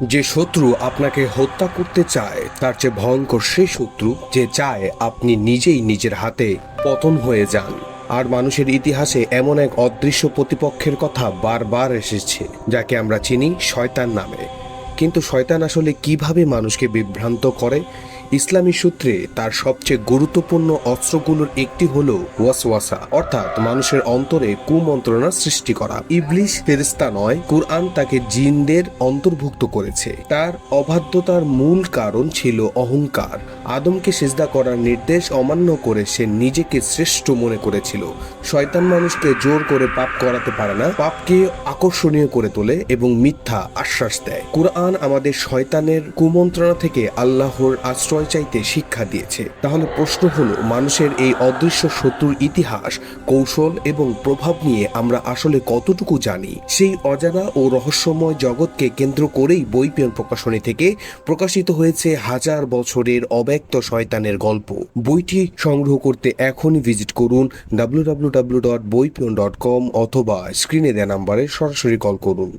যে শত্রু আপনাকে হত্যা করতে চায় তার চেয়ে ভয়ঙ্কর সেই শত্রু যে চায় আপনি নিজেই নিজের হাতে পতন হয়ে যান। আর মানুষের ইতিহাসে এমন এক অদৃশ্য প্রতিপক্ষের কথা বারবার এসেছে, যাকে আমরা চিনি শয়তান নামে। কিন্তু শয়তান আসলে কিভাবে মানুষকে বিভ্রান্ত করে? ইসলামী সূত্রে তার সবচেয়ে গুরুত্বপূর্ণ অস্ত্রগুলোর একটি হলো ওয়াসওয়াসা, অর্থাৎ মানুষের অন্তরে কুমন্ত্রণা সৃষ্টি করা। ইবলিশ ফেরেশতা নয়, কুরআন তাকে জিনদের অন্তর্ভুক্ত করেছে। তার অবাধ্যতার মূল কারণ ছিল অহংকার। আদমকে সিজদা করার নির্দেশ অমান্য করে সে নিজেকে শ্রেষ্ঠ মনে করেছিল। শয়তান মানুষকে জোর করে পাপ করাতে পারে না, পাপকে আকর্ষণীয় করে তোলে এবং মিথ্যা আশ্বাস দেয়। কুরআন আমাদের শয়তানের কুমন্ত্রণা থেকে আল্লাহর আশ্রয় চাইতে শিক্ষা দিয়েছে। তাহলে প্রশ্ন হলো, মানুষের এই অদৃশ্য শত্রুর ইতিহাস, কৌশল এবং প্রভাব নিয়ে আমরা আসলে কতটুকু জানি? সেই অজানা ও রহস্যময় জগৎকে কেন্দ্র করেই বইপিয়ন প্রকাশনী থেকে প্রকাশিত হয়েছে হাজার বছরের অব্যক্ত শয়তানের গল্প। বইটি সংগ্রহ করতে এখনই ভিজিট করুন www.boipion.com অথবা স্ক্রিনে দেয়া নাম্বারে সরাসরি কল করুন।